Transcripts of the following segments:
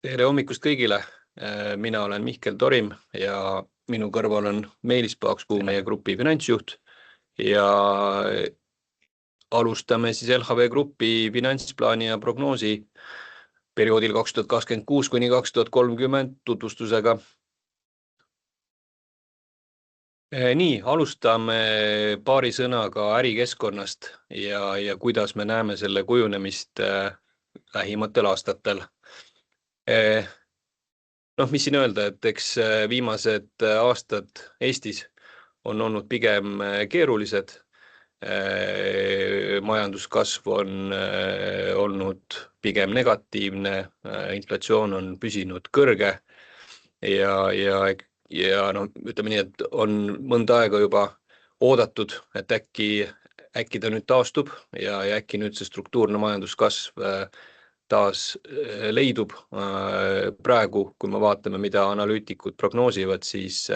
Tere hommikust kõigile. Mina olen Mihkel Torim ja minu kõrval on Meelis Paakspuu, meie grupi finantsjuht ja alustame siis LHV grupi finantsplaani ja prognoosi perioodil 2026 kuni 2030 tutvustusega. Nii, alustame paari sõnaga ärikeskkonnast ja kuidas me näeme selle kujunemist lähimatel aastatel. Mis siin öelda, et eks viimased aastad Eestis on olnud pigem keerulised. Majanduskasv on olnud pigem negatiivne, inflatsioon on püsinud kõrge ja ütleme nii, et on mõnda aega juba oodatud, et äkki ta nüüd taastub ja äkki nüüd see struktuurne majanduskasv taas leidub. Praegu, kui me vaatame, mida analüütikud prognoosivad, siis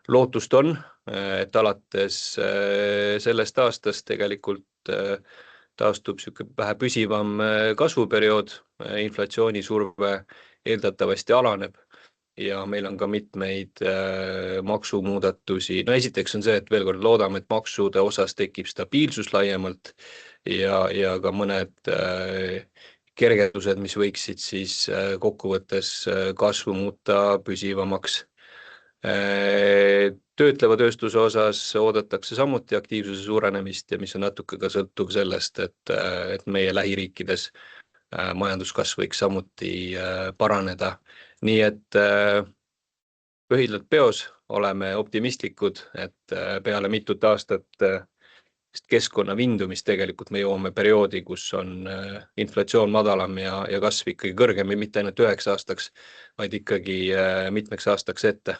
lootust on, et alates sellest aastast tegelikult taastub vähe püsivam kasvuperiood, inflatsioonisurve eeldatavasti alaneb ja meil on ka mitmeid maksumuudatusi. Esiteks on see, et veel kord loodame, et maksude osas tekib stabiilsus laiemalt ja ka mõned kergendused, mis võiksid siis kokkuvõttes kasvu muuta püsivamaks. Töötleva tööstuse osas oodatakse samuti aktiivsuse suurenemist ja mis on natuke ka sõltuv sellest, et meie lähiriikides majanduskasv võiks samuti paraneda. Nii et lühidalt peos oleme optimistlikud, et peale mitut aastat keskkonna vindumist tegelikult me jõuame perioodi, kus on inflatsioon madalam ja kasv ikkagi kõrgem ja mitte ainult 9 aastaks, vaid ikkagi mitmeks aastaks ette.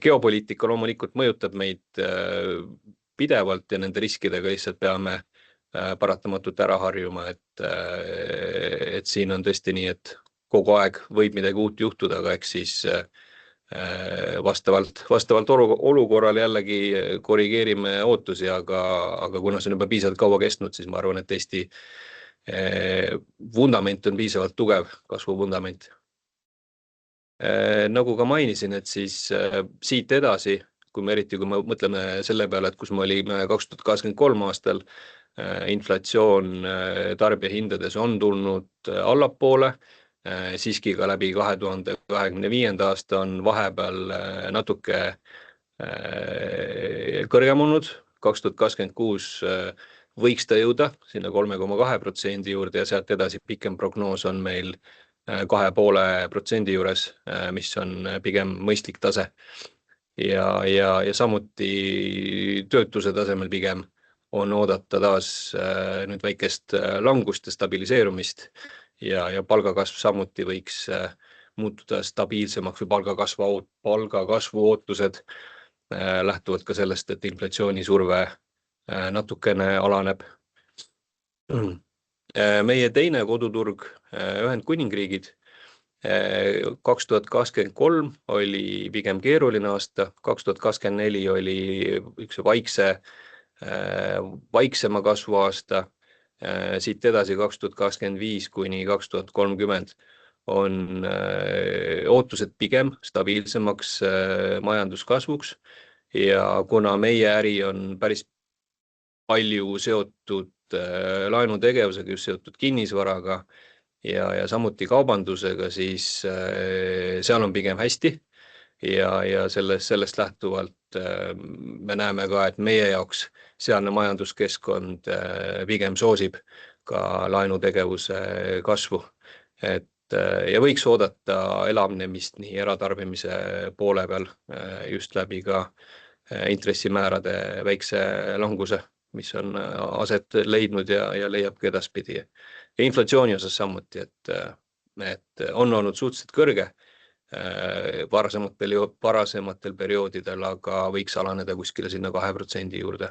Geopoliitika loomulikult mõjutab meid pidevalt ja nende riskidega lihtsalt peame paratamatult ära harjuma, et siin on tõesti nii, et kogu aeg võib midagi uut juhtuda, aga eks siis vastavalt olukorral jällegi korrigeerime ootusi, aga kuna see on juba piisavalt kaua kestnud, siis ma arvan, et Eesti vundament on piisavalt tugev, kasvuvundament. Nagu ka mainisin, et siis siit edasi, kui me mõtleme selle peale, et kus me olime 2023 aastal, inflatsioon tarbijahindades on tulnud allapoole, siiski ka läbi 2025. aasta on vahepeal natuke kõrgem olnud. 2026 võiks ta jõuda sinna 3,2% juurde ja sealt edasi pikem prognoos on meil 2,5% juures, mis on pigem mõistlik tase. Ja samuti töötuse tasemel pigem on oodata taas nüüd väikest langust ja stabiliseerumist ja palgakasv samuti võiks muutuda stabiilsemaks või palgakasvu ootused lähtuvalt ka sellest, et inflatsioonisurve natukene alaneb. Meie teine koduturg, Ühendkuningriigid, 2023 oli pigem keeruline aasta, 2024 oli üks vaiksema kasvu aasta, siit edasi 2025 kuni 2030 on ootused pigem stabiilsemaks majanduskasvuks ja kuna meie äri on päris palju seotud laenutegevusega, just seotud kinnisvaraga ja samuti kaubandusega, siis seal on pigem hästi ja sellest lähtuvalt me näeme ka, et meie jaoks sealne majanduskeskkond pigem soosib ka laenutegevuse kasvu. Ja võiks oodata elavnemist nii eratarbimise poole peal just läbi ka intressimäärade väikse languse, mis on aset leidnud ja leiabki edaspidi. Ja inflatsiooni osas samuti, et on olnud suhteliselt kõrge varasematel perioodidel, aga võiks alaneda kuskile sinna 2% juurde.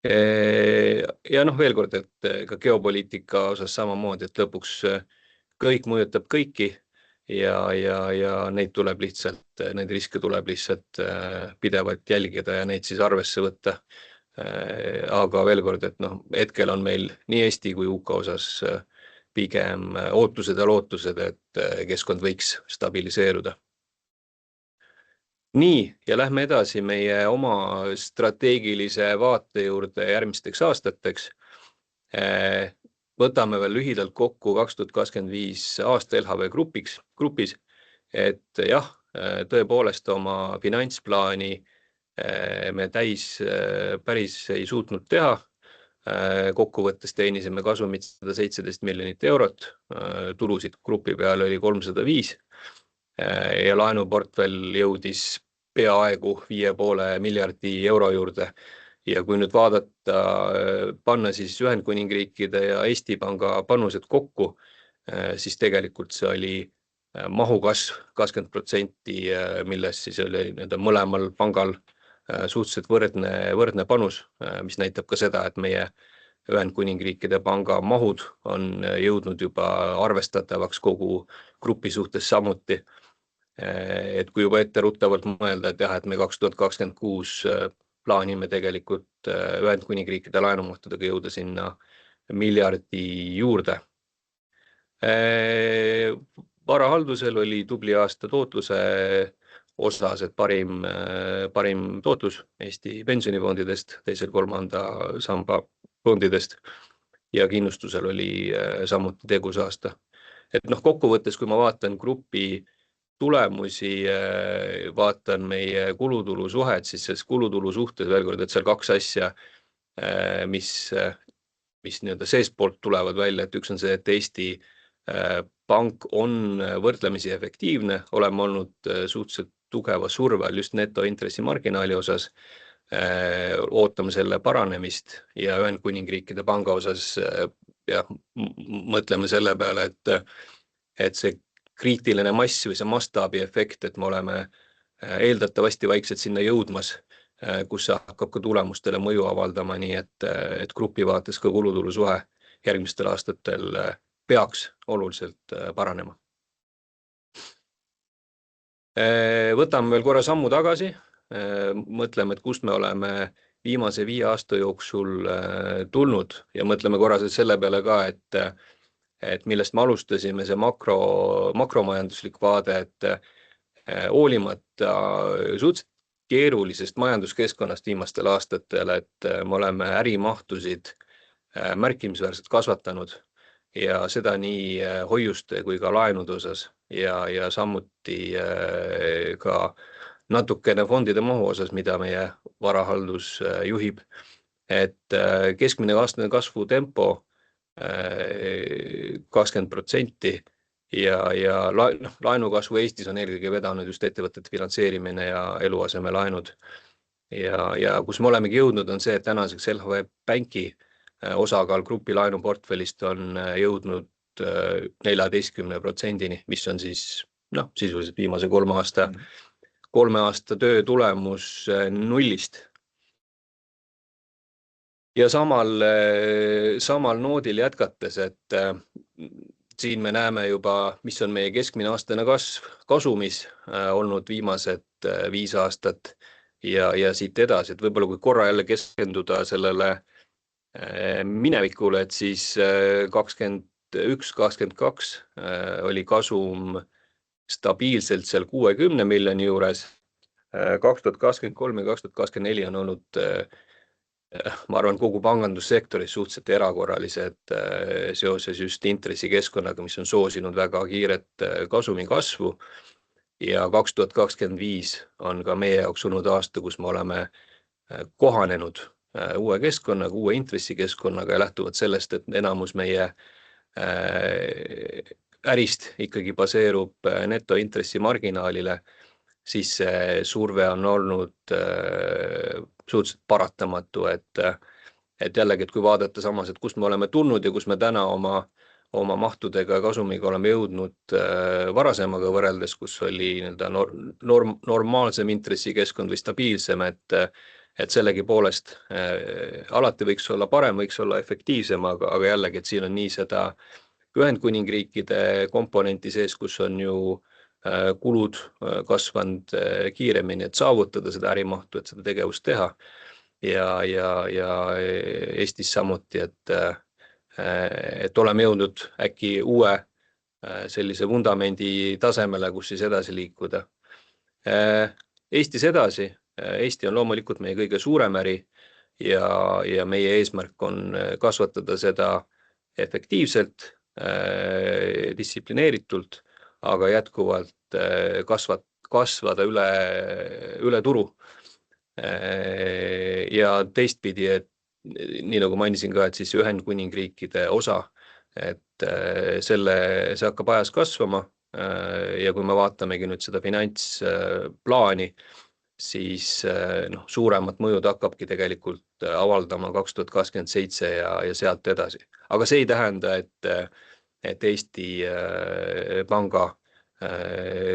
Ja veel kord, et ka geopoliitika osas samamoodi, et lõpuks kõik mõjutab kõiki ja neid riske tuleb lihtsalt pidevalt jälgida ja neid siis arvesse võtta. Aga veel kord, et hetkel on meil nii Eesti kui UK osas pigem ootused ja lootused, et keskkond võiks stabiliseeruda. Nii, ja lähme edasi meie oma strateegilise vaate juurde järgmisteks aastateks. Võtame veel lühidalt kokku 2025 aasta LHV grupis, et jah, tõepoolest oma finantsplaani me päris ei suutnud teha. Kokkuvõttes teenisime kasumit 117 miljonit eurot, tulusid grupi peale oli 305 ja laenuportfell jõudis peaaegu 5,5 miljardi euro juurde. Ja kui nüüd vaadata, panna siis Ühendkuningriikide ja Eesti Panga panused kokku, siis tegelikult see oli mahukasv 20%, milles siis oli mõlemal pangal suhteliselt võrdne panus, mis näitab ka seda, et meie Ühendkuningriikide panga mahud on jõudnud juba arvestatavaks kogu grupi suhtes samuti. Et kui juba etteruttavalt mõelda, et jah, et me 2026 plaanime tegelikult Ühendkuningriikide laenumahtudega jõuda sinna miljardi juurde. Varahaldusel oli tubli aasta tootluse osas, et parim tootlus Eesti pensionifondidest, teisel-kolmanda samba fondidest ja kindlustusel oli samuti tegus aasta. Et kokkuvõttes, kui ma vaatan grupi tulemusi, vaatan meie kulutulu suhet, siis kulutulu suhtes veel kord, et seal kaks asja, mis seespoolt tulevad välja, et üks on see, et Eesti pank on võrdlemisi efektiivne, oleme olnud suhteliselt tugeva surve just netointressimarginaali osas, ootame selle paranemist ja Ühendkuningriikide panga osas mõtleme selle peale, et see kriitiline mass või see mastaabi efekt, et me oleme eeldatavasti vaikselt sinna jõudmas, kus see hakkab ka tulemustele mõju avaldama, nii et grupi vaates ka kulutulu suhe järgmistel aastatel peaks oluliselt paranema. Võtame veel korra sammu tagasi, mõtleme, et kust me oleme viimase 5 aasta jooksul tulnud ja mõtleme korra selle peale ka, et millest me alustasime, see makromajanduslik vaade, et hoolimata suhteliselt keerulisest majanduskeskkonnast viimastel aastatel, et me oleme ärimahtusid märkimisväärselt kasvatanud ja seda nii hoiuste kui ka laenude osas ja samuti ka natukene fondide mahu osas, mida meie varahaldus juhib. Et keskmine aastane kasvu tempo 20% ja laenukasvu Eestis on eelkõige vedanud just ettevõtete finantseerimine ja eluaseme laenud. Ja kus me olemegi jõudnud on see, et tänaseks LHV Banki osakaal grupi laenuportfellist on jõudnud 14%-ni, mis on siis sisuliselt viimase 3 aasta töö tulemus nullist. Ja samal noodil jätkates, et siin me näeme juba, mis on meie keskmine aastane kasumis olnud viimased 5 aastat ja siit edasi, et võib-olla kui korra jälle keskenduda sellele minevikule, et siis 2021-2022 oli kasum stabiilselt seal 60 miljoni juures, 2023 ja 2024 on olnud, ma arvan, kogu pangandussektoris suhteliselt erakorralised seoses just intressikeskkonnaga, mis on soosinud väga kiiret kasumi kasvu ja 2025 on ka meie jaoks olnud aasta, kus me oleme kohanenud uue keskkonnaga, uue intressikeskkonnaga ja lähtuvalt sellest, et enamus meie ärist ikkagi baseerub netointressimarginaalile, siis see surve on olnud suhteliselt paratamatu, et jällegi, et kui vaadata samas, et kust me oleme tulnud ja kus me täna oma mahtudega ja kasumiga oleme jõudnud varasemaga võrreldes, kus oli normaalsem intressikeskkond või stabiilsem, et sellegi poolest alati võiks olla parem, võiks olla efektiivsem, aga jällegi, et siin on nii seda Ühendkuningriikide komponenti sees, kus on ju kulud kasvanud kiiremini, et saavutada seda ärimahtu, et seda tegevust teha ja Eestis samuti, et oleme jõudnud äkki uue sellise vundamendi tasemele, kus siis edasi liikuda. Eestis edasi. Eesti on loomulikult meie kõige suurem äri ja meie eesmärk on kasvatada seda efektiivselt, distsiplineeritult, aga jätkuvalt kasvada üle turu. Ja teistpidi, et nii nagu mainisin ka, et siis Ühendkuningriikide osa, et see hakkab ajas kasvama ja kui me vaatamegi nüüd seda finantsplaani, siis suuremat mõjud hakkabki tegelikult avaldama 2027 ja sealt edasi. Aga see ei tähenda, et Eesti panga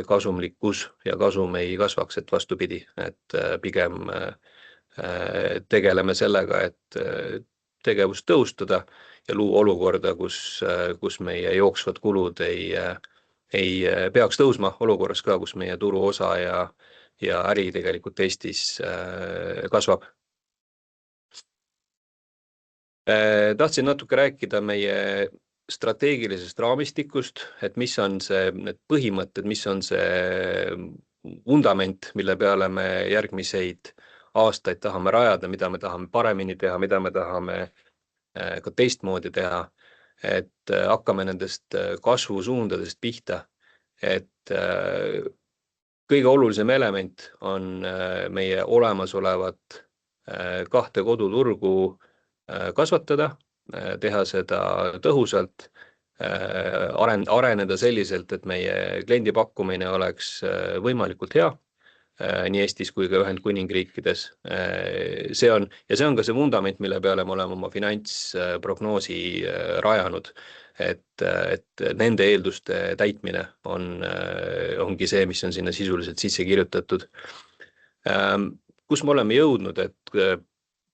kasumlikkus ja kasum ei kasvaks, et vastupidi, et pigem tegeleme sellega, et tegevust tõustada ja luua olukorda, kus meie jooksvad kulud ei peaks tõusma olukorras ka, kus meie turuosa ja äri tegelikult Eestis kasvab. Tahtsin natuke rääkida meie strateegilisest raamistikust, et mis on need põhimõtted, mis on see vundament, mille peale me järgmiseid aastaid tahame rajada, mida me tahame paremini teha, mida me tahame ka teistmoodi teha, et hakkame nendest kasvusuundadest pihta, et kõige olulisem element on meie olemasolevat 2 koduturgu kasvatada, teha seda tõhusalt, areneda selliselt, et meie kliendipakkumine oleks võimalikult hea, nii Eestis kui ka Ühendkuningriikides. See on ka see vundament, mille peale me oleme oma finantsprognoosi rajanud, et nende eelduste täitmine ongi see, mis on sinna sisuliselt sisse kirjutatud. Kus me oleme jõudnud, et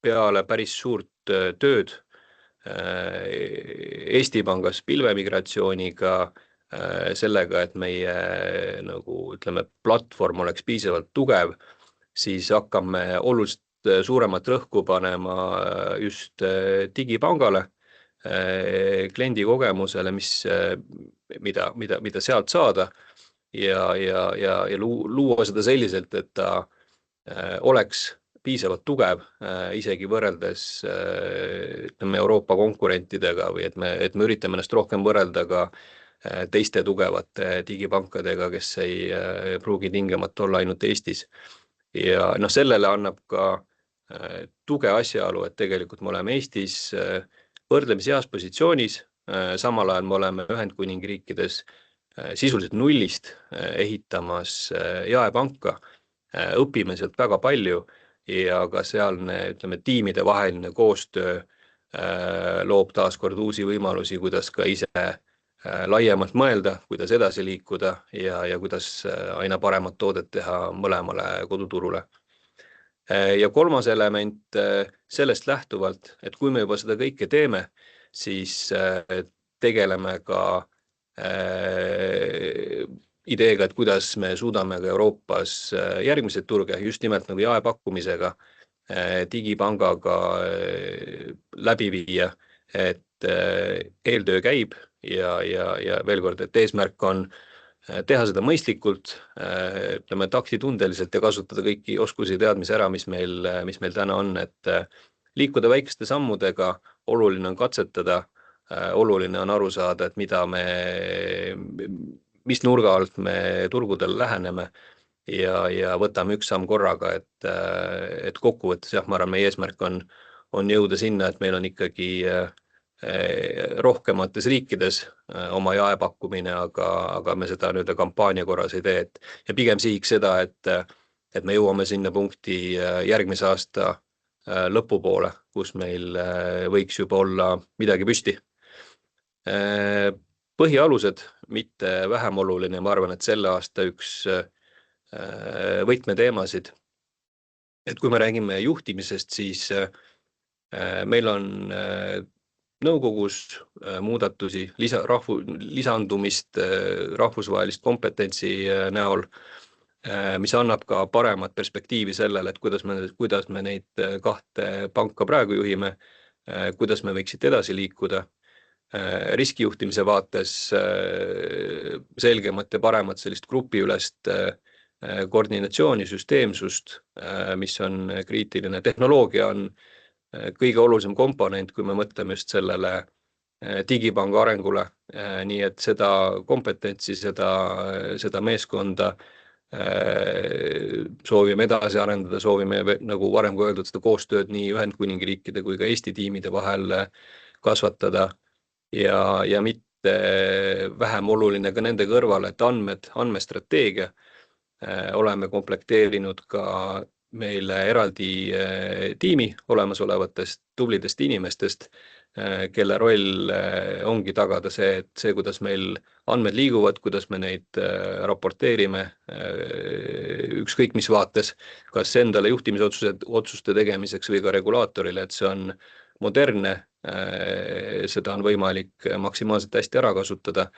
peale päris suurt tööd Eesti Pangas pilvemigratsiooniga, sellega, et meie platvorm oleks piisavalt tugev, siis hakkame oluliselt suuremat rõhku panema just digipangale, kliendi kogemusele, mida sealt saada ja luua seda selliselt, et ta oleks piisavalt tugev, isegi võrreldes Euroopa konkurentidega või et me üritame ennast rohkem võrrelda ka teiste tugevate digipankadega, kes ei pruugi tingimata olla ainult Eestis. Ja sellele annab ka tuge asjaolu, et tegelikult me oleme Eestis võrdlemisi heas positsioonis, samal ajal me oleme Ühendkuningriikides sisuliselt nullist ehitamas jaepanka, õpime sealt väga palju ja ka sealne, tiimide vaheline koostöö loob taas kord uusi võimalusi, kuidas ka ise laiemalt mõelda, kuidas edasi liikuda ja kuidas aina paremat toodet teha mõlemale koduturule. Ja kolmas element sellest lähtuvalt, et kui me juba seda kõike teeme, siis tegeleme ka ideega, et kuidas me suudame ka Euroopas järgmiseid turge, just nimelt nagu jaepakkumisega, digipangaga läbi viia, et eeltöö käib ja veel kord, et eesmärk on teha seda mõistlikult, taktitundeliselt ja kasutada kõiki oskusi teadmisi ära, mis meil täna on, et liikuda väikeste sammudega, oluline on katsetada, oluline on aru saada, et mis nurga alt me turgudel läheneme ja võtame üks samm korraga, et kokkuvõttes ma arvan, meie eesmärk on jõuda sinna, et meil on ikkagi rohkemates riikides oma jaepakkumine, aga me seda nüüd kampaania korras ei tee. Ja pigem sihiks seda, et me jõuame sinna punkti järgmise aasta lõpupoole, kus meil võiks juba olla midagi püsti. Põhialused, mitte vähem oluline, ma arvan, et selle aasta üks võtmeteemasid. Et kui me räägime juhtimisest, siis meil on nõukogus muudatusi, lisandumist rahvusvahelist kompetentsi näol, mis annab ka paremat perspektiivi sellele, et kuidas me neid 2 panka praegu juhime, kuidas me võiksid edasi liikuda riskijuhtimise vaates selgemat ja paremat sellist grupiülest koordinatsiooni, süsteemsust, mis on kriitiline. Tehnoloogia on kõige olulisem komponent, kui me mõtleme just sellele digipanga arengule, nii et seda kompetentsi, seda meeskonda soovime edasi arendada, soovime, nagu varem kui öeldud, seda koostööd nii Ühendkuningriikide kui ka Eesti tiimide vahel kasvatada ja mitte vähem oluline ka nende kõrval, et andmestrateegia oleme komplekteerinud ka meile eraldi tiimi olemasolevatest tublidest inimestest, kelle roll ongi tagada see, et see, kuidas meil andmed liiguvad, kuidas me neid raporteerime, ükskõik mis vaates, kas endale juhtimisotsuste tegemiseks või ka regulaatorile, et see on modernne, seda on võimalik maksimaalselt hästi ära kasutada.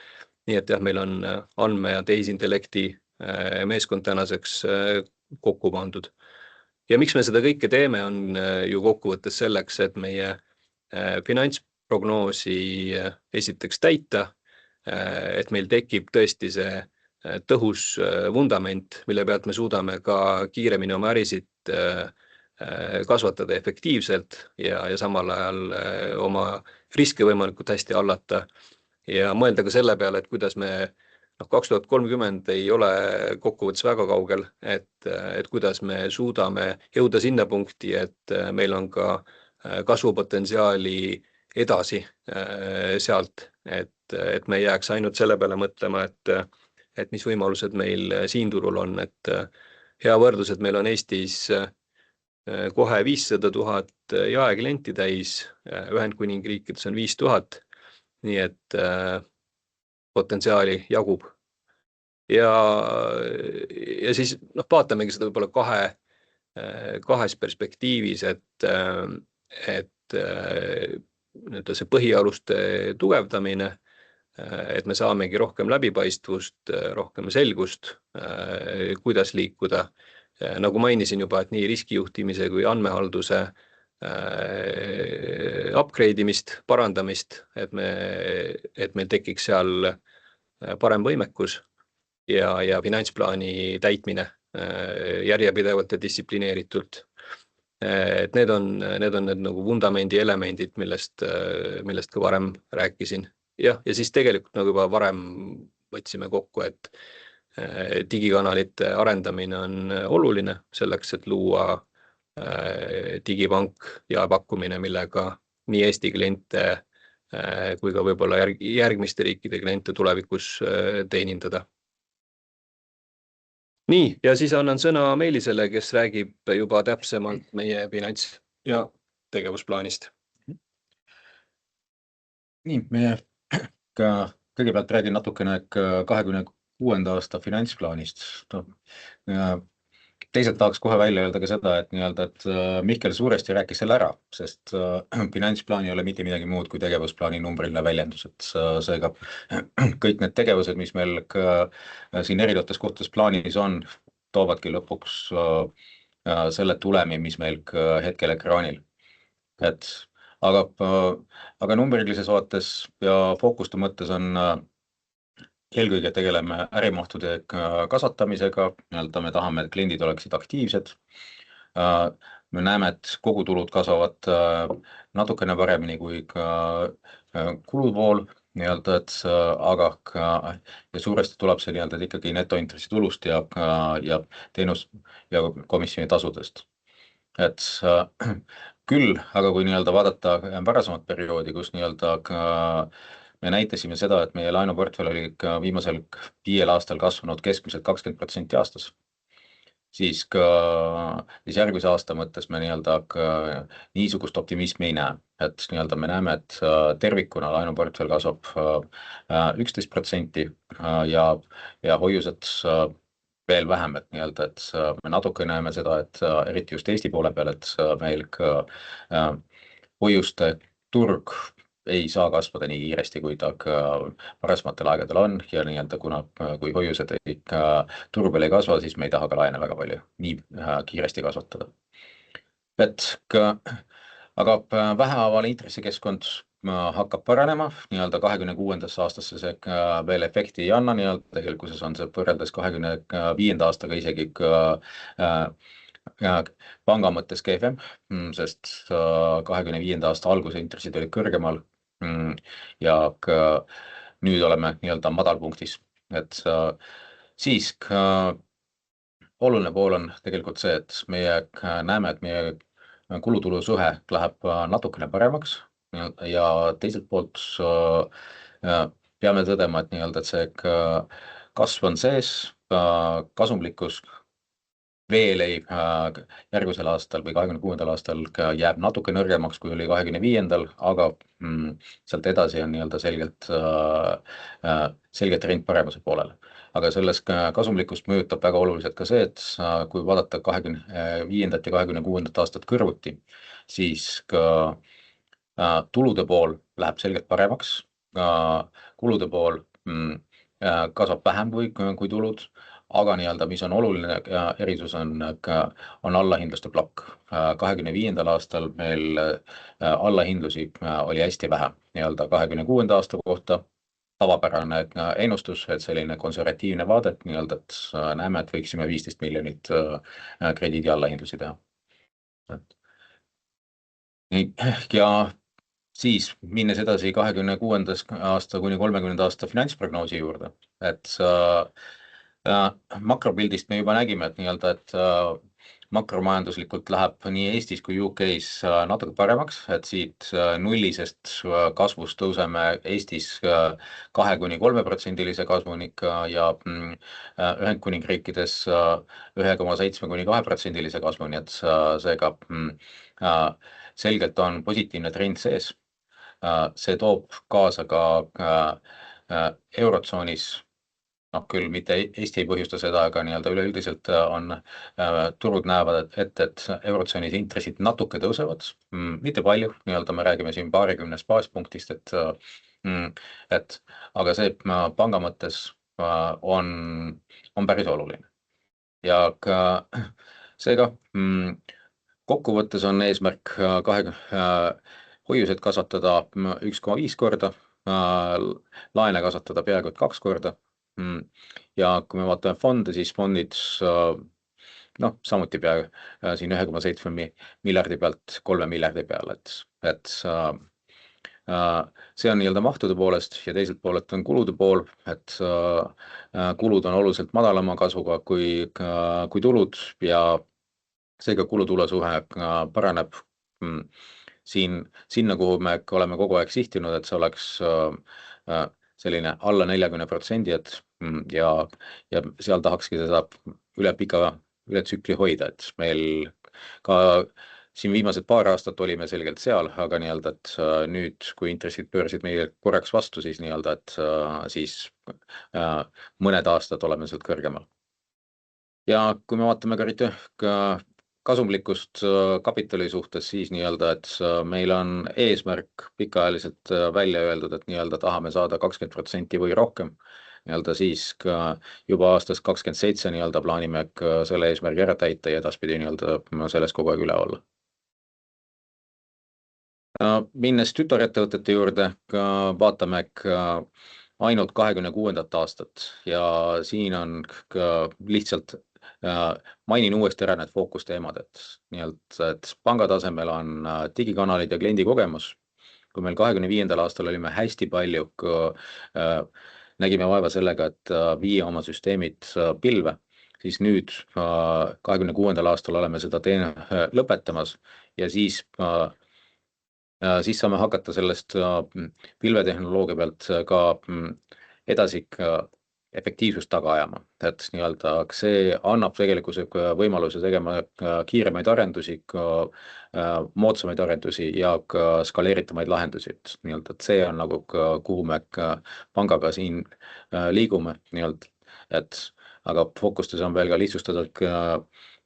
Nii et jah, meil on andme- ja tehisintellekti meeskond tänaseks kokku pandud. Ja miks me seda kõike teeme, on ju kokkuvõttes selleks, et meie finantsprognoosi esiteks täita, et meil tekib tõesti see tõhus vundament, mille pealt me suudame ka kiiremini oma ärisid kasvatada efektiivselt ja samal ajal oma riske võimalikult hästi hallata ja mõelda ka selle peale, et kuidas me 2030 ei ole kokkuvõttes väga kaugel, et kuidas me suudame jõuda sinna punkti, et meil on ka kasvupotentsiaali edasi sealt, et me ei jääks ainult selle peale mõtlema, et mis võimalused meil siin turul on, et hea võrdlus, et meil on Eestis kohe 500 000 jaeklienti täis, Ühendkuningriikides on 5000, nii et potentsiaali jagub. Ja siis vaatamegi seda võib-olla kahes perspektiivis, et see põhialuste tugevdamine, et me saamegi rohkem läbipaistvust, rohkem selgust, kuidas liikuda. Nagu mainisin juba, et nii riskijuhtimise kui andmehalduse upgrade imist, parandamist, et meil tekiks seal parem võimekus ja finantsplaani täitmine järjepidevalt ja distsiplineeritult. Et need on need nagu vundamendi elemendid, millest ka varem rääkisin. Ja siis tegelikult nagu juba varem võtsime kokku, et digikanalite arendamine on oluline selleks, et luua digipank ja pakkumine, millega nii Eesti kliente kui ka võib-olla järgmiste riikide kliente tulevikus teenindada. Nii, ja siis annan sõna Meelisele, kes räägib juba täpsemalt meie finants- ja tegevusplaanist. Nii, meie kõigepealt räägin natukene 2026. aasta finantsplaanist. Teisalt tahaks kohe välja öelda ka seda, et Mihkel suuresti rääkis selle ära, sest finantsplaan ei ole mitte midagi muud kui tegevusplaani numbriline väljendus, et seega kõik need tegevused, mis meil siin erinevates kohtades plaanis on, toovadki lõpuks selle tulemi, mis meil hetkel ekraanil. Aga numbrilises vaates ja fookuste mõttes on eelkõige tegeleme ärimahtude kasvatamisega, me tahame, et kliendid oleksid aktiivsed. Me näeme, et kogutulud kasvavad natukene paremini kui kulupool, aga suuresti tuleb see ikkagi netointressitulust ja teenus ja komisjoni tasudest. Küll, aga kui vaadata varasemat perioodi, kus me näitasime seda, et meie laenuportfell oli viimasel 5 aastal kasvanud keskmiselt 20% aastas, siis järgmise aasta mõttes me niisugust optimismi ei näe. Et me näeme, et tervikuna laenuportfell kasvab 11% ja hoiused veel vähem, et me natuke näeme seda, et eriti just Eesti poole peal, et meil hoiuste turg ei saa kasvada nii kiiresti, kui ta varasematel aegadel on ja kui hoiused turu peal ei kasva, siis me ei taha ka laene väga palju nii kiiresti kasvatada. Aga väheavale intressikeskkond hakkab paranema, nii-öelda 26. aastasse see veel efekti ei anna, nii-öelda tegelikkuses on see võrreldes 25. aastaga isegi panga mõttes kehvem, sest 25. aasta alguse intressid olid kõrgemal ja nüüd oleme nii-öelda madalpunktis, et siis oluline pool on tegelikult see, et meie näeme, et meie kulutulu suhe läheb natukene paremaks ja teiselt poolt peame tõdema, et nii-öelda, et see kasv on sees, kasumlikkus veel ei järgmisel aastal või 26. aastal jääb natuke nõrgemaks, kui oli 25. aga sealt edasi on nii-öelda selge trend paremuse poolele. Aga selles kasumlikkust mõjutab väga oluliselt ka see, et kui vaadata 25. ja 26. aastat kõrvuti, siis ka tulude pool läheb selgelt paremaks, kulude pool kasvab vähem kui tulud, aga nii-öelda, mis on oluline erisus on allahindluste plokk. 25. aastal meil allahindlusi oli hästi vähe, nii-öelda 26. aasta kohta tavapärane ennustus, et selline konservatiivne vaade, nii-öelda, et näeme, et võiksime 15 miljonit krediidi allahindlusi teha. Ja siis minnes edasi 26. aasta kuni 30. aasta finantsprognoosi juurde, et makropildist me juba nägime, et nii-öelda, et makromajanduslikult läheb nii Eestis kui UK-s natuke paremaks, et siit nullisest kasvust tõuseme Eestis 2–3% kasvuni ja Ühendkuningriikides 1,7–2% kasvuni, et seega selgelt on positiivne trend sees. See toob kaasa ka eurotsoonis, küll mitte Eesti ei põhjusta seda, aga nii-öelda üleüldiselt on turud näevad, et eurotsoonis intressid natuke tõusevad, mitte palju, nii-öelda me räägime siin paarikümnest baaspunktist, aga see panga mõttes on päris oluline. Ja seega kokkuvõttes on eesmärk hoiused kasvatada 1,5 korda, laene kasvatada peaaegu 2 korda. Ja kui me vaatame fonde, siis fondid samuti peaaegu siin 1,7 miljardi pealt 3 miljardi peale, et see on nii-öelda mahtude poolest ja teiselt poolelt on kulude pool, et kulud on oluliselt madalama kasvuga kui tulud ja seega kulutulu suhe paraneb sinna, kuhu me oleme kogu aeg sihtinud, et see oleks selline alla 40%, ja seal tahakski seda üle tsükli hoida, et meil ka siin viimased paar aastat olime selgelt seal, aga nii-öelda, et nüüd, kui intressid pöörsid meie korraks vastu, siis nii-öelda, et siis mõned aastad oleme sealt kõrgemal. Ja kui me vaatame ka kasumlikkust kapitali suhtes, siis nii-öelda, et meil on eesmärk pikaajaliselt välja öeldud, et nii-öelda tahame saada 20% või rohkem. Nii-öelda siis juba aastast 27 nii-öelda plaanime selle eesmärgi ära täita ja edaspidi nii-öelda selles kogu aeg üle olla. Minnes tütarettevõtete juurde, vaatame ainult 26. aastat ja siin on lihtsalt mainin uuesti ära need fookusteemad, et panga tasemel on digikanalid ja kliendi kogemus. Kui meil 25. aastal olime hästi palju, nägime vaeva sellega, et viia oma süsteemid pilve, siis nüüd 26. aastal oleme seda lõpetamas ja siis saame hakata sellest pilvetehnoloogia pealt ka edasi efektiivsust taga ajama, et nii-öelda see annab tegelikult võimaluse tegema kiiremaid arendusi, moodsamaid arendusi ja ka skaleeritamaid lahendusi, et see on nagu kuhu me pangaga siin liigume, et aga fookustes on veel ka lihtsustada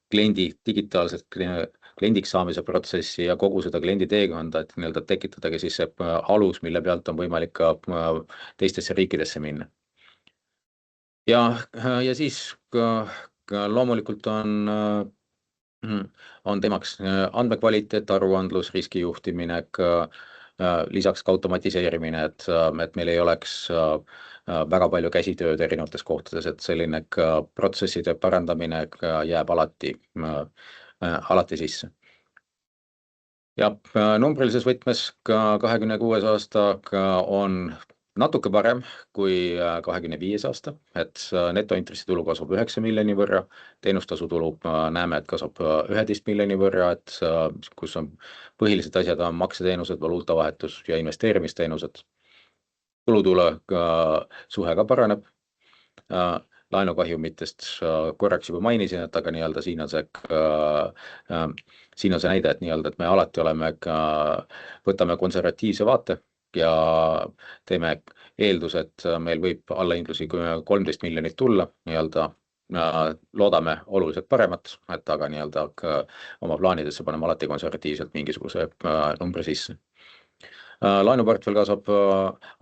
kliendi digitaalset kliendiks saamise protsessi ja kogu seda kliendi teekonda, et nii-öelda tekitadagi siis see alus, mille pealt on võimalik ka teistesse riikidesse minna. Ja siis loomulikult on teemaks andmekvaliteet, aruandlus, riskijuhtimine, lisaks ka automatiseerimine, et meil ei oleks väga palju käsitööd erinevates kohtades, et selline protsesside parandamine jääb alati sisse. Ja numbrilises võtmes 2026 aasta on natuke parem kui 2025 aasta, et netointressitulu kasvab 9 miljoni võrra, teenustasutulu näeme, et kasvab 11 miljoni võrra, et kus on põhilised asjad on makseteenused, valuutavahetus ja investeerimisteenused. Kulutule suhe ka paraneb. Laenukahjumitest korraks juba mainisin, et aga nii-öelda siin on see näide, et nii-öelda, et me alati võtame konservatiivse vaate ja teeme eeldus, et meil võib allahindlusi 13 miljonit tulla, nii-öelda loodame oluliselt paremat, et aga nii-öelda oma plaanidesse paneme alati konservatiivselt mingisuguse numbri sisse. Laenuportfell kasvab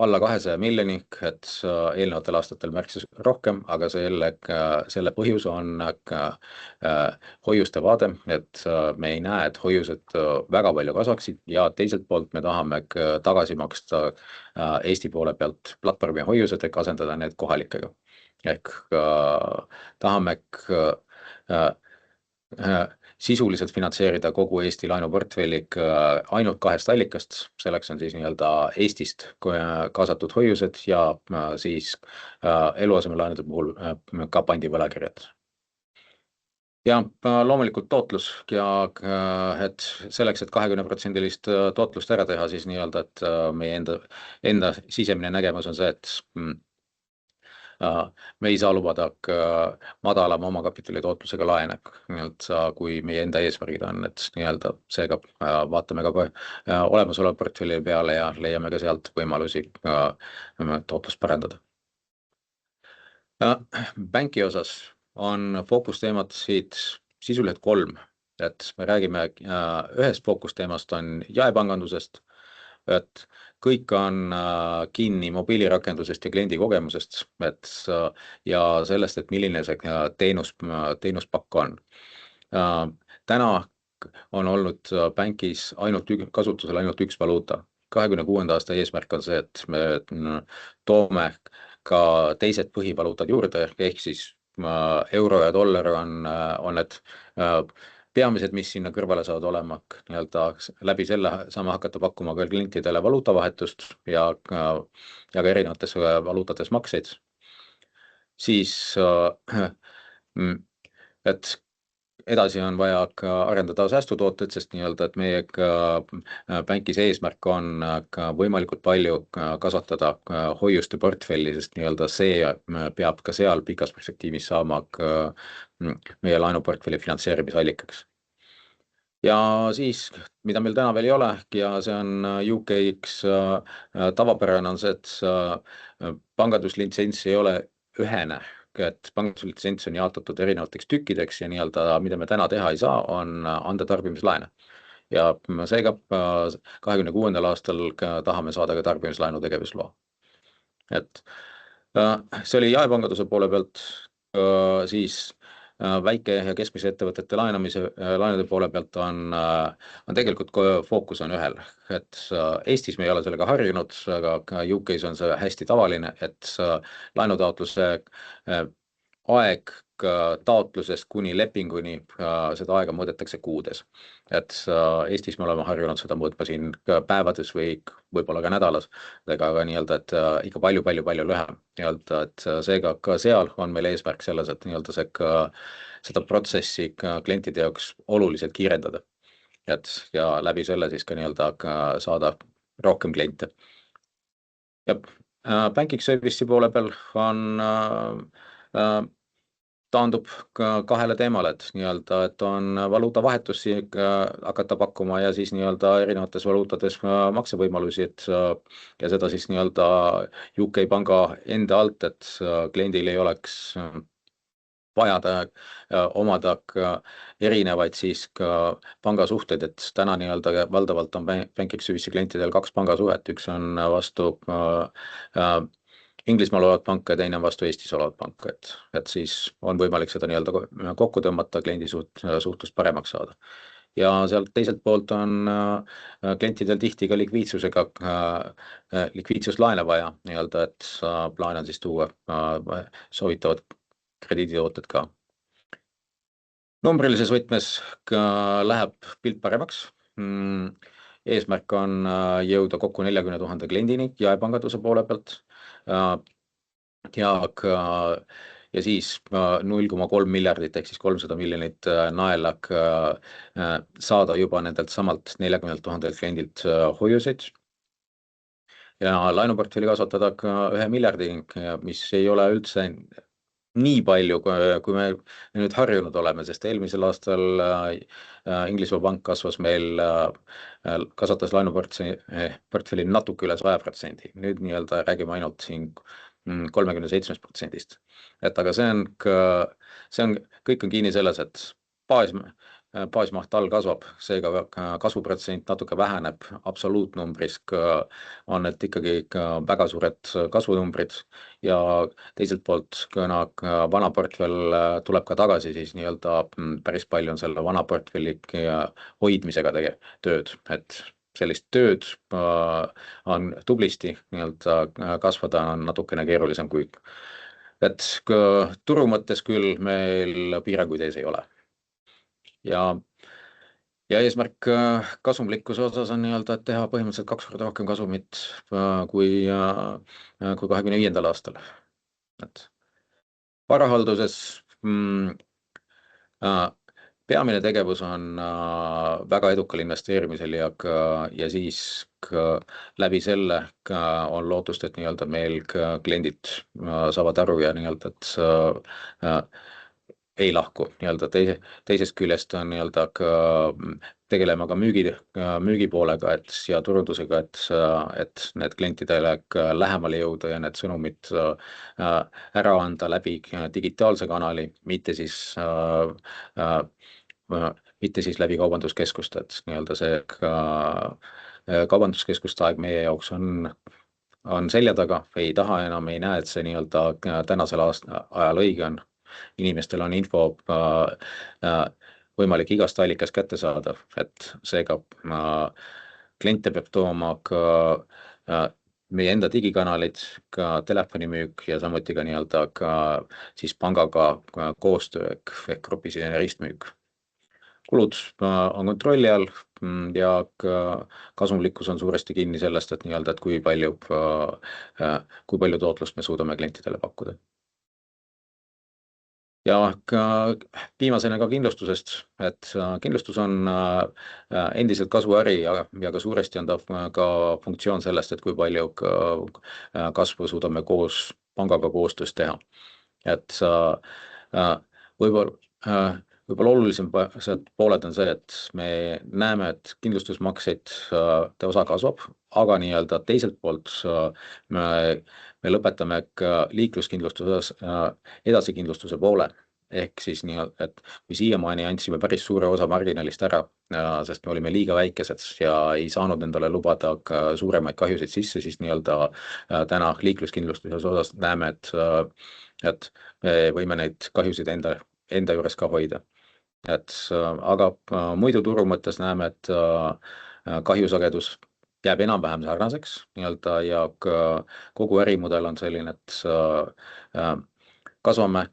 alla 200 miljoni, et eelnevatel aastatel märksa rohkem, aga selle põhjus on hoiuste vaade, et me ei näe, et hoiused väga palju kasvaksid ja teiselt poolt me tahame tagasi maksta Eesti poole pealt platvormi hoiused, et asendada need kohalikega. Ehk tahame sisuliselt finantseerida kogu Eesti laenuportfellik ainult 2 allikast, selleks on siis nii-öelda Eestist kaasatud hoiused ja siis eluasemelaenude puhul ka pandivõlakirjad. Ja loomulikult tootlus ja et selleks, et 20% tootlust ära teha, siis nii-öelda, et meie enda sisemine nägemus on see, et me ei saa lubada madalama omakapitali tootlusega laene, kui meie enda eesmärgid on, et nii-öelda seega vaatame ka olemasoleva portfelli peale ja leiame ka sealt võimalusi tootlust parandada. Banki osas on fookusteemad siit sisuliselt 3, et me räägime ühest fookusteemast on jaepangandusest, et kõik on kinni mobiilirakendusest ja kliendi kogemusest, ja sellest, et milline see teenuspakk on. Täna on olnud bankis kasutusel ainult üks valuuta. 2026. aasta eesmärk on see, et me toome ka teised põhivaluutad juurde, ehk siis euro ja dollar on need peamised, mis sinna kõrvale saavad olema, nii-öelda läbi selle saame hakata pakkuma ka klientidele valuutavahetust ja ka erinevates valuutades makseid. Siis, et edasi on vaja arendada säästutooted, sest nii-öelda, et meie bankis eesmärk on võimalikult palju kasvatada hoiuste portfelli, sest nii-öelda see peab ka seal pikas perspektiivis saama meie laenuportfelli finantseerimisallikaks. Ja siis, mida meil täna veel ei ole, ja see on UK-ks tavapärane on see, et panganduslitsents ei ole ühene, et panganduslitsents on jaotatud erinevateks tükkideks ja nii-öelda, mida me täna teha ei saa, on anda tarbimislaene. Ja seega 2026. aastal tahame saada ka tarbimislaenu tegevusloa. Et see oli jaepanganduse poole pealt, siis väike ja keskmise ettevõtete laenude poole pealt on tegelikult fookus on ühel, et Eestis me ei ole sellega harjunud, aga UK's on see hästi tavaline, et laenutaotluse aeg taotlusest kuni lepinguni, seda aega mõõdetakse kuudes. Et Eestis me oleme harjunud seda mõõtma siin päevades või võib-olla ka nädalas, aga nii-öelda, et ikka palju lühem. Nii-öelda, et seega ka seal on meil eesmärk selles, et nii-öelda seda protsessi klientide jaoks oluliselt kiirendada. Ja läbi selle siis ka nii-öelda saada rohkem kliente. Ja banking service'i poole peal on taandub kahele teemale, et nii-öelda, et on valuutavahetusi hakata pakkuma ja siis nii-öelda erinevates valuutades maksevõimalusi, ja seda siis nii-öelda UK panga enda alt, et kliendil ei oleks vajada omada erinevaid siis ka pangasuhteid, et täna nii-öelda valdavalt on banking service'i klientidel 2 pangasuhet, üks on vastu Inglismaal olevat panka ja teine on vastu Eestis olevat panka, et siis on võimalik seda nii-öelda kokku tõmmata kliendi suhtlust paremaks saada. ja sealt teiselt poolt on klientidel tihti ka likviidsuslaene vaja nii-öelda, et plaan on siis tuua soovitavad krediiditooted ka. Numbrilises võtmes läheb pilt paremaks. Eesmärk on jõuda kokku 40 000 kliendini jaepanganduse poole pealt ja siis 0,3 miljardit ehk siis 300 miljonit naela saada juba nendelt samalt 40 000 kliendilt hoiuseid ja laenuportfelli kasvatada ka 1 miljardi, mis ei ole üldse nii palju, kui me nüüd harjunud oleme, sest eelmisel aastal Inglismaa Pank kasvatas laenuportfelli natuke üle 100%. Nüüd nii-öelda räägime ainult siin 37%. Aga kõik on kiinni selles, et baasmaht all kasvab, seega kasvuprotsent natuke väheneb, absoluutnumbris on need ikkagi väga suured kasvunumbrid ja teiselt poolt, kuna vana portfell tuleb ka tagasi, siis nii-öelda päris palju on selle vana portfelli hoidmisega tööd, et sellist tööd on tublisti nii-öelda kasvada on natukene keerulisem kui, et turu mõttes küll meil piiranguid ees ei ole. Ja eesmärk kasumlikkuse osas on nii-öelda, et teha põhimõtteliselt 2 korda rohkem kasumit kui 2025. aastal. Varahalduses peamine tegevus on väga edukal investeerimisel ja siis läbi selle on lootust, et nii-öelda meil kliendid saavad aru ja nii-öelda, et ei lahku nii-öelda teisest küljest on nii-öelda tegelema ka müügi poolega ja turundusega, et need klientidele lähemale jõuda ja need sõnumid ära anda läbi digitaalse kanali, mitte siis läbi kaubanduskeskuste, et nii-öelda see kaubanduskeskuste aeg meie jaoks on selja taga, ei taha enam, ei näe, et see nii-öelda tänasel ajal õige on. Inimestel on info võimalik igast allikast kätte saada, et seega kliente peab tooma ka meie enda digikanalid, ka telefonimüük ja samuti ka nii-öelda ka siis pangaga koostöö ehk grupisisene ristmüük. Kulud on kontrolli all ja kasumlikkus on suuresti kinni sellest, et nii-öelda, et kui palju tootlust me suudame klientidele pakkuda. Ja viimasena ka kindlustusest, et kindlustus on endiselt kasvuäri ja ka suuresti on ta ka funktsioon sellest, et kui palju kasvu suudame koos pangaga koostöös teha. Et võib-olla olulisem pooled on see, et me näeme, et kindlustusmakseid osa kasvab, aga nii-öelda teiselt poolt me lõpetame liikluskindlustuses edasikindlustuse poole. Ehk siis nii, et kui siiamaani andsime päris suure osa marginalist ära, sest me olime liiga väikesed ja ei saanud endale lubada suuremaid kahjusid sisse, siis nii-öelda täna liikluskindlustuses osas näeme, et me võime neid kahjusid enda juures ka hoida. Aga muidu turu mõttes näeme, et kahjusagedus jääb enam-vähem sarnaseks nii-öelda ja kogu ärimudel on selline, et kasvame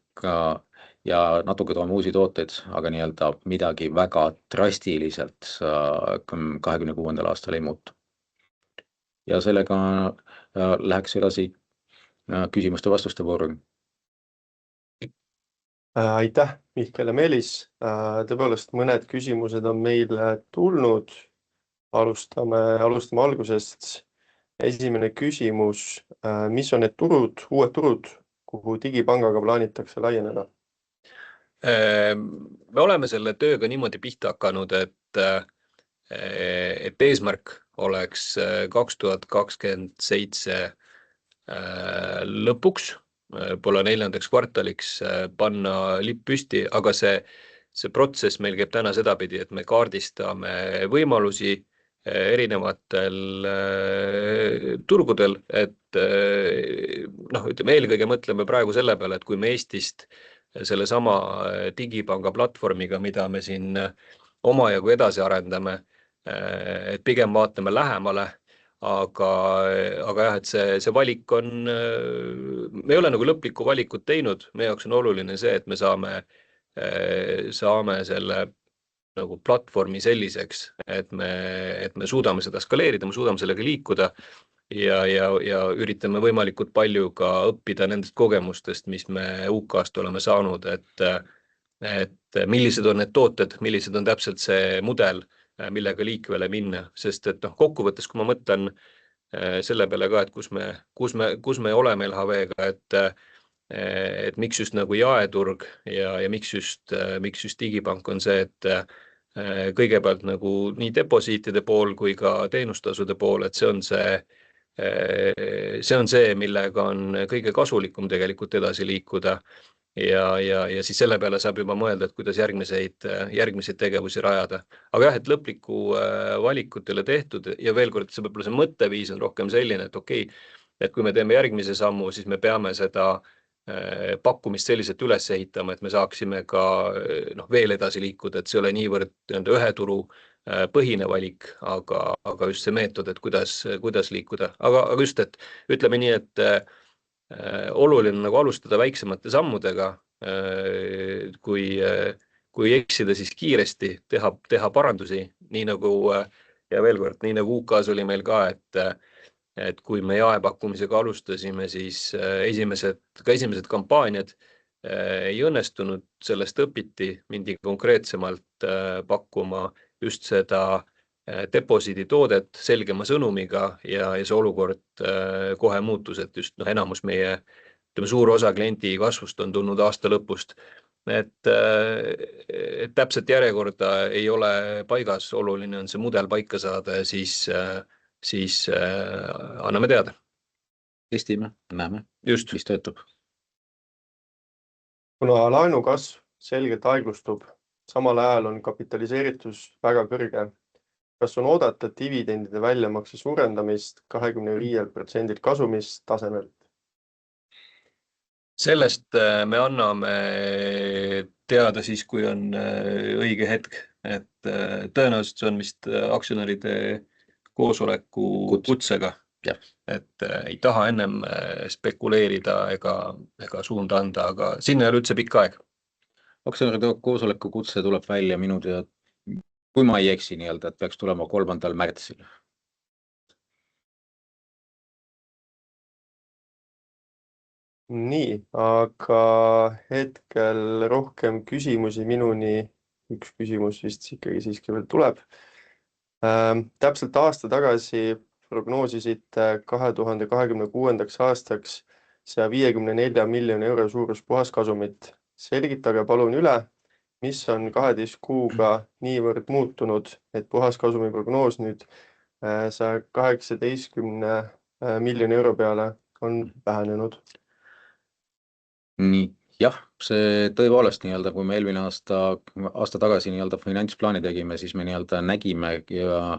ja natuke toome uusi tooteid, aga nii-öelda midagi väga drastiliselt 2026. aastal ei muutu. Ja sellega läheks edasi küsimuste-vastuste vooru. Aitäh, Mihkel ja Meelis. Tõepoolest mõned küsimused on meile tulnud. Alustame algusest. Esimene küsimus, mis on need uued turud, kuhu digipangaga plaanitakse laieneda? Me oleme selle tööga niimoodi pihta hakanud, et eesmärk oleks 2027 lõpuks, poole 4. kvartaliks panna lipp püsti, aga see protsess meil käib täna sedapidi, et me kaardistame võimalusi erinevatel turgudel, et eelkõige mõtleme praegu selle peale, et kui me Eestist selle sama digipanga platvormiga, mida me siin omajagu edasi arendame, et pigem vaatame lähemale, aga jah, et see valik on, me ei ole nagu lõplikku valikut teinud, meie jaoks on oluline see, et me saame selle nagu platvormi selliseks, et me suudame seda skaleerida, me suudame sellega liikuda ja üritame võimalikult palju ka õppida nendest kogemustest, mis me UK-st oleme saanud, et millised on need tooted, millised on täpselt see mudel, millega liikvele minna, sest et kokkuvõttes, kui ma mõtlen selle peale ka, et kus me oleme LHV-ga, et miks just nagu jaeturg ja miks just digipank on see, et kõigepealt nagu nii deposiitide pool kui ka teenustasude pool, et see on see, millega on kõige kasulikum tegelikult edasi liikuda ja siis selle peale saab juba mõelda, et kuidas järgmiseid tegevusi rajada. Aga jah, et lõplikku valikut ei ole tehtud ja veel kord, see võib-olla see mõtteviis on rohkem selline, et okei, et kui me teeme järgmise sammu, siis me peame seda pakkumist selliselt üles ehitama, et me saaksime ka veel edasi liikuda, et see ei ole niivõrd ühe turu põhine valik, aga just see meetod, et kuidas liikuda. Aga just, et ütleme nii, et oluline nagu alustada väiksemate sammudega, kui eksida, siis kiiresti teha parandusi, nii nagu, ja veel kord, nii nagu UK-s oli meil ka, et kui me jaepakkumisega alustasime, siis esimesed kampaaniad ei õnnestunud, sellest õpiti, mindi konkreetsemalt pakkuma just seda deposiidi toodet selgema sõnumiga ja see olukord kohe muutus, et just enamus meie, suur osa kliendi kasvust on tulnud aasta lõpust. Et täpselt järjekorda ei ole paigas, oluline on see mudel paika saada ja siis anname teada. Testime, näeme, Just. mis töötab. Kuna laenu kasv selgelt aeglustub, samal ajal on kapitaliseeritus väga kõrge. Kas on oodata dividendide väljamakse suurendamist 25% kasumist tasemelt? Sellest me anname teada siis, kui on õige hetk, et tõenäoliselt see on vist aktsionäride koosoleku kutsega, et ei taha ennem spekuleerida ega suunda anda, aga sinna ei ole üldse pikk aeg. Aktsionäride koosoleku kutse tuleb välja minu teada, kui ma ei eksi nii-öelda, et peaks tulema 3. märtsil. Nii, aga hetkel rohkem küsimusi minuni, üks küsimus vist ikkagi siiski veel tuleb. Täpselt aasta tagasi prognoosisite 2026. aastaks 154 miljoni euro suurust puhaskasumit. Selgitage palun üle, mis on 12 kuuga niivõrd muutunud, et puhaskasumi prognoos nüüd 118 miljoni euro peale on vähenenud. Nii, jah, see tõepoolest nii-öelda, kui me eelmine aasta tagasi nii-öelda finantsplaani tegime, siis me nii-öelda nägime ja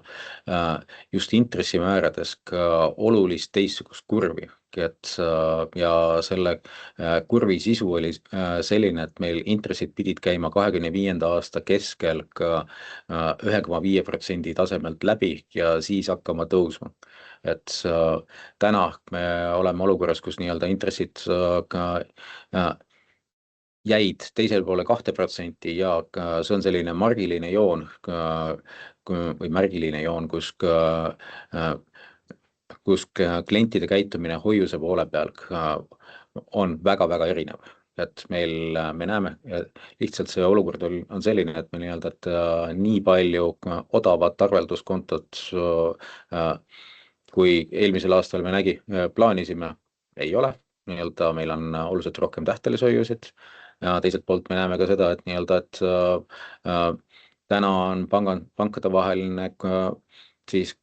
just intressimäärades ka olulist teistsugust kurvi, ja selle kurvi sisu oli selline, et meil intressid pidid käima 25. aasta keskel ka 1,5% tasemelt läbi ja siis hakkama tõusma. Et täna me oleme olukorras, kus nii-öelda intressid jäid teisel poole 2% ja see on selline margiline joon või märgiline joon, kus klientide käitumine hoiuse poole peal on väga-väga erinev. Et me näeme, lihtsalt see olukord on selline, et me nii-öelda, et nii palju odavat arvelduskontot kui eelmisel aastal me plaanisime, ei ole. Nii-öelda meil on oluliselt rohkem tähtelishoiusid ja teiselt poolt me näeme ka seda, et nii-öelda, et täna on pankade vaheline siis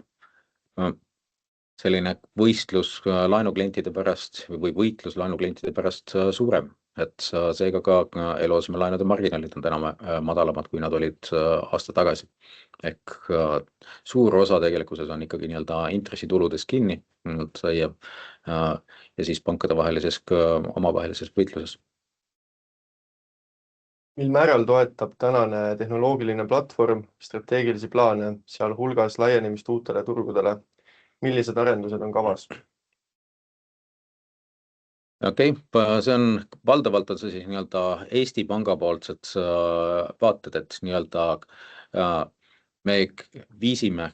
selline võistlus laenuklientide pärast või võitlus laenuklientide pärast suurem, et seega ka eluasemelaenude marginaalid on täna madalamad, kui nad olid aasta tagasi. Ehk suur osa tegelikkuses on ikkagi nii-öelda intressituludes kinni ja siis pankade omavahelises võitluses. Mil määral toetab tänane tehnoloogiline platvorm strateegilisi plaane, sealhulgas laienemist uutele turgudele? Millised arendused on kavas? Okei, see on valdavalt on see siis nii-öelda Eesti Panga poolsed vaated, et nii-öelda me viisime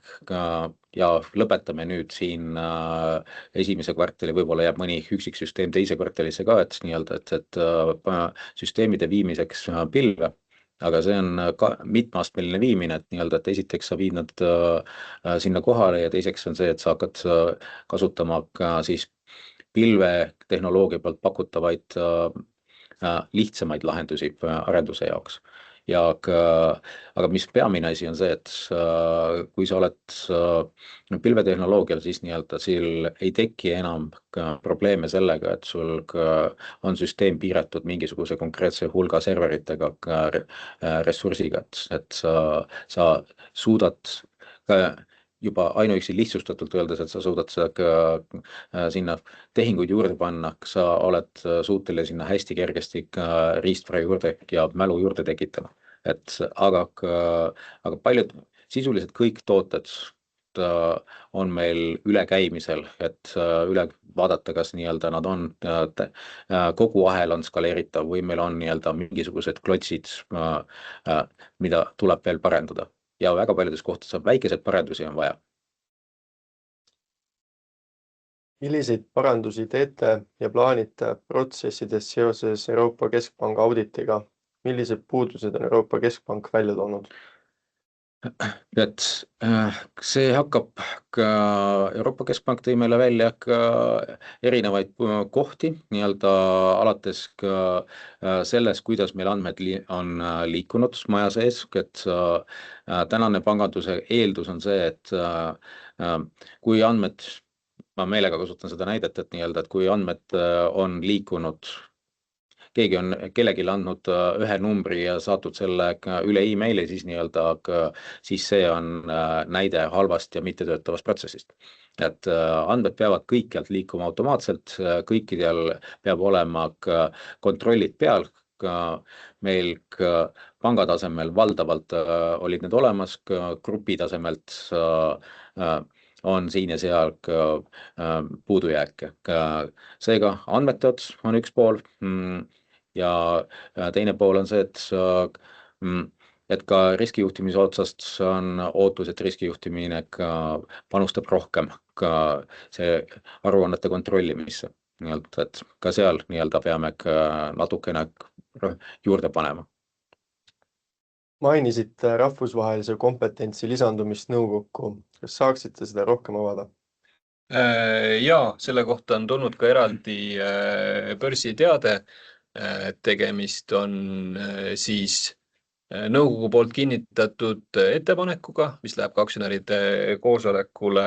ja lõpetame nüüd siin esimese kvartali, võib-olla jääb mõni üksik süsteem teise kvartalisse ka, et nii-öelda, et süsteemide viimiseks pilve, aga see on ka mitmeastmeline viimine, et nii-öelda, et esiteks sa viid nad sinna kohale ja teiseks on see, et sa hakkad kasutama ka siis pilvetehnoloogia pealt pakutavaid lihtsamaid lahendusi arenduse jaoks. Aga mis peamine asi on see, et kui sa oled pilvetehnoloogial, siis nii-öelda sil ei teki enam probleeme sellega, et sul on süsteem piiratud mingisuguse konkreetse hulga serveritega ressursiga, et sa suudad juba ainuüksi lihtsustatult öeldes, et sa suudad seda sinna tehinguid juurde panna, sa oled suuteline sinna hästi kergesti riistvara juurde ja mälu juurde tekitama. Aga paljud, sisuliselt kõik tooted on meil ülekäimisel, et üle vaadata, kas nii-öelda nad on, kogu ahel on skaleeritav või meil on nii-öelda mingisugused klotsid, mida tuleb veel parendada. Ja väga paljudes kohtades on väikesed parendusi on vaja. Milliseid parandusi teete ja plaanite protsessides seoses Euroopa Keskpanga auditiga? Millised puudused on Euroopa Keskpank välja toonud? Et see hakkab ka Euroopa Keskpank tõi meile välja ka erinevaid kohti, nii-öelda alates ka selles, kuidas meil andmed on liikunud maja sees, et tänane panganduse eeldus on see, et kui andmed, ma meelega kasutan seda näidet, et nii-öelda, et kui andmed on liikunud, keegi on kellelegi andnud ühe numbri ja saatud selle üle e-maili, siis nii-öelda, siis see on näide halvast ja mittetöötavast protsessist. Et andmed peavad kõikjalt liikuma automaatselt, kõikidel peab olema kontrollid peal, meil panga tasemel valdavalt olid need olemas, grupi tasemelt on siin ja seal puudujääke. Seega andmete ots on üks pool ja teine pool on see, et ka riskijuhtimise otsast on ootus, et riskijuhtimine panustab rohkem ka see aruannete kontrollimisse. Et ka seal nii-öelda peame natukene juurde panema. Mainisite rahvusvahelise kompetentsi lisandumist nõukokku. Kas saaksite seda rohkem avada? Jaa, selle kohta on tulnud ka eraldi börsiteade. Tegemist on siis nõukogu poolt kinnitatud ettepanekuga, mis läheb ka aktsionäride koosolekule,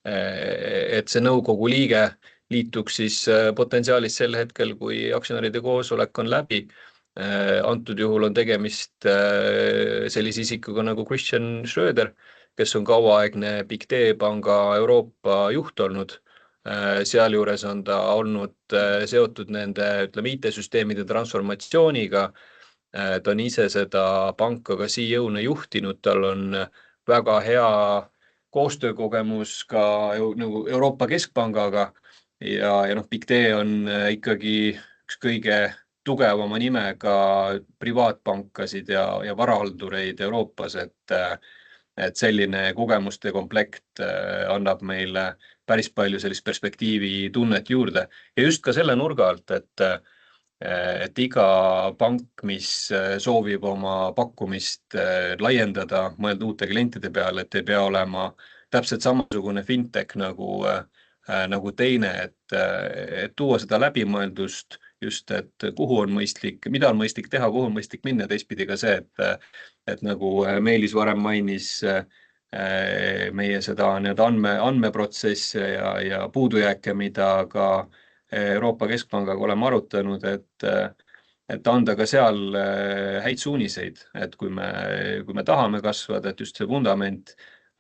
et see nõukogu liige liituks siis potentsiaalis sel hetkel, kui aktsionäride koosolek on läbi. Antud juhul on tegemist sellise isikuga nagu Christian Schröder, kes on kauaaegne Big D panga Euroopa juht olnud. Sealjuures on ta olnud seotud nende, ütleme, IT-süsteemide transformatsiooniga. Ta on ise seda panka ka CEO-na juhtinud, tal on väga hea koostöökogemus ka Euroopa Keskpangaga ja Big D on ikkagi üks kõige tugevama nimega privaatpankasid ja varahaldureid Euroopas, et selline kogemuste komplekt annab meile päris palju sellist perspektiivi tunnet juurde. Ja just ka selle nurga alt, et iga pank, mis soovib oma pakkumist laiendada, mõelda uute klientide peale, et ei pea olema täpselt samasugune fintech nagu teine, et tuua seda läbimõeldust just, et kuhu on mõistlik, mida on mõistlik teha, kuhu on mõistlik minna, teistpidi ka see, et nagu Meelis varem mainis, meie seda andmeprotsesse ja puudujääke, mida ka Euroopa Keskpangaga oleme arutanud, et anda ka seal häid suuniseid, et kui me tahame kasvada, et just see vundament,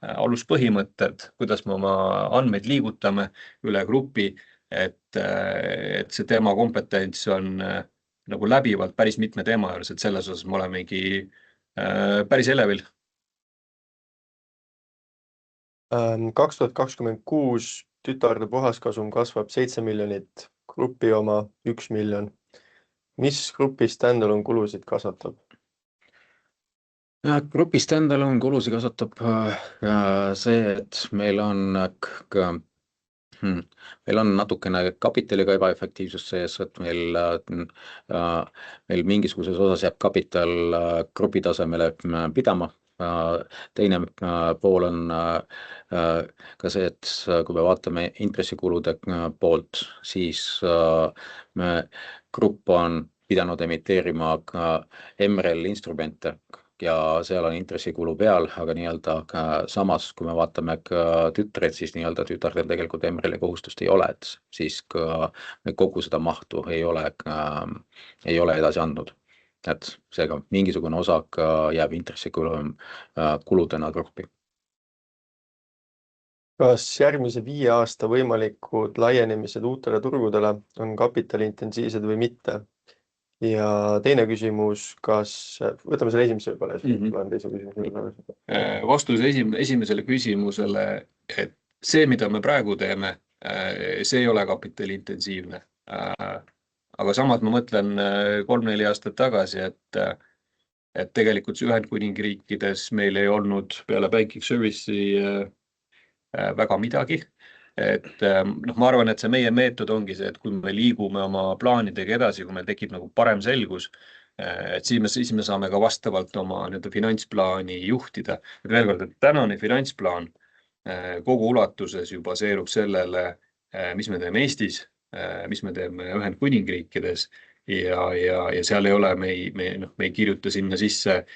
aluspõhimõtted, kuidas me oma andmeid liigutame üle grupi, et see tema kompetents on nagu läbivalt päris mitme teema juures, et selles osas me olemegi päris elevil. 2026 tütarde puhaskasum kasvab 7 miljonit, grupi oma 1 miljon. Mis grupi standalone kulusid kasvatab? Grupi standalone kulusid kasvatab see, et meil on natukene kapitaliga ebaefektiivsus sees, et meil mingisuguses osas jääb kapital grupi tasemele pidama. Teine pool on ka see, et kui me vaatame intressikulude poolt, siis grupp on pidanud emiteerima MREL instrumente ja seal on intressikulu peal, aga nii-öelda samas, kui me vaatame tütreid, siis nii-öelda tütardel tegelikult MREL-i kohustust ei ole, et siis kogu seda mahtu ei ole edasi andnud. Et seega mingisugune osa jääb intressikuludena gruppi. Kas järgmise 5 aasta võimalikud laienemised uutele turgudele on kapitaliintensiivsed või mitte? Ja teine küsimus, võtame selle esimese võib-olla, teise küsimuse. Vastus esimesele küsimusele, et see, mida me praegu teeme, see ei ole kapitaliintensiivne. Aga samas ma mõtlen 3-4 aastat tagasi, et tegelikult Ühendkuningriikides meil ei olnud peale banking service'i väga midagi. Et ma arvan, et see meie meetod ongi see, et kui me liigume oma plaanidega edasi, kui meil tekib nagu parem selgus, et siis me saame ka vastavalt oma finantsplaani juhtida. Et veel kord, et tänane finantsplaan kogu ulatuses ju baseerub sellele, mis me teeme Eestis, mis me teeme Ühendkuningriikides ja seal ei ole, me ei kirjuta sinna sisse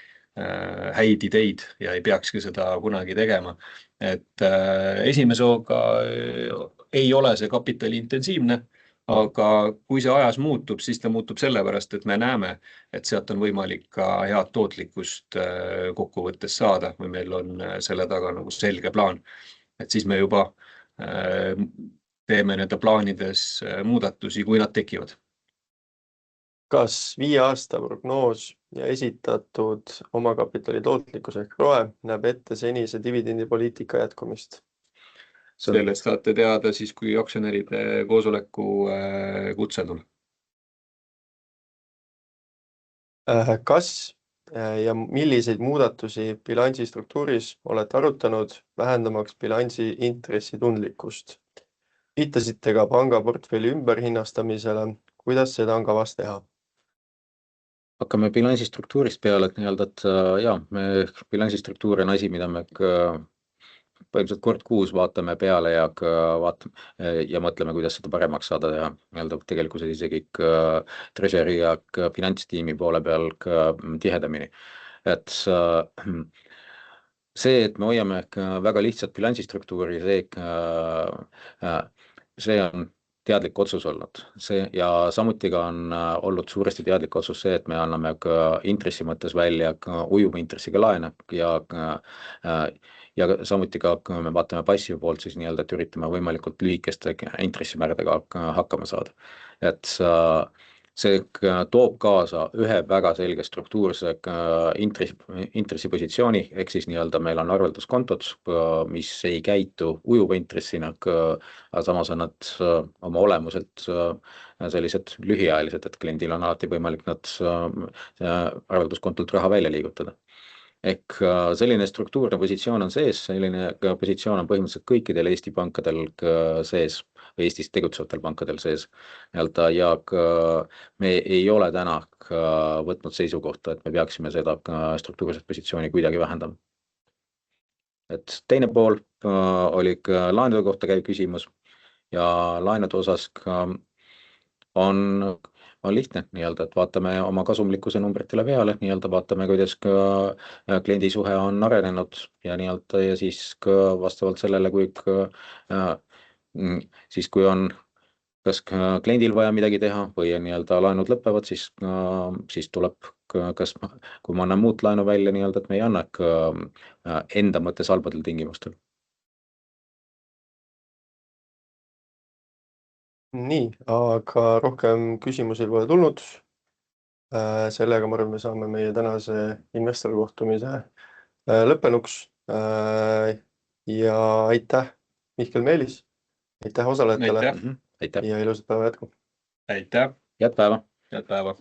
häid ideid ja ei peakski seda kunagi tegema. Et esimese hooga ei ole see kapitaliintensiivne, aga kui see ajas muutub, siis ta muutub sellepärast, et me näeme, et sealt on võimalik ka head tootlikkust kokkuvõttes saada või meil on selle taga nagu selge plaan. Et siis me juba teeme nende plaanides muudatusi, kui nad tekivad. Kas 5 aasta prognoos ja esitatud omakapitali tootlikkuse ehk ROE näeb ette senise dividendipoliitika jätkumist? Sellest saate teada siis, kui aktsionäride koosoleku kutse tuleb. Kas ja milliseid muudatusi bilansi struktuuris olete arutanud, vähendamaks bilansi intressitundlikkust? Viitasite ka panga portfelli ümberhinnastamisele. Kuidas seda on kavas teha? Hakkame bilansi struktuurist peale, et nii-öelda, et bilansi struktuur on asi, mida me põhimõtteliselt kord kuus vaatame peale ja mõtleme, kuidas seda paremaks saada ja nii-öelda tegelikkuses isegi treasury ja finantstiimi poole peal tihedamini. Et see, et me hoiame väga lihtsalt bilansi struktuuri, see on teadlik otsus olnud. Ja samuti ka on olnud suuresti teadlik otsus see, et me anname intressi mõttes välja ujuma intressiga laene ja samuti ka, kui me vaatame passiva poolt, siis nii-öelda, et üritame võimalikult lühikeste intressimääradega hakkama saada. Et see toob kaasa ühe väga selge struktuurse intressipositsiooni, ehk siis nii-öelda meil on arvelduskontod, mis ei käitu ujuva intressina, aga samas on nad oma olemuselt sellised lühiajalised, et kliendil on alati võimalik nad arvelduskontolt raha välja liigutada. Ehk selline struktuurne positsioon on sees, selline positsioon on põhimõtteliselt kõikidel Eesti pankadel sees, Eestis tegutsevatel pankadel sees. Ja me ei ole täna võtnud seisukohta, et me peaksime seda struktuurset positsiooni kuidagi vähendama. Et teine pool oli laenude kohta käiv küsimus ja laenude osas on lihtne, nii-öelda, et vaatame oma kasumlikkuse numbritele peale, nii-öelda vaatame, kuidas kliendi suhe on arenenud ja nii-öelda ja siis vastavalt sellele, kui on kas kliendil vaja midagi teha või nii-öelda laenud lõpevad, siis tuleb, kui ma annan muud laenu välja, nii-öelda, et me ei anna enda mõttes halbadel tingimustel. Nii, aga rohkem küsimusi pole tulnud. Sellega ma arvan, me saame meie tänase investori kohtumise lõppenuks. Ja aitäh, Mihkel Meelis, aitäh osalejatele Aitäh. Aitäh, ja ilusat päeva jätku. Aitäh. head päeva! Head päeva.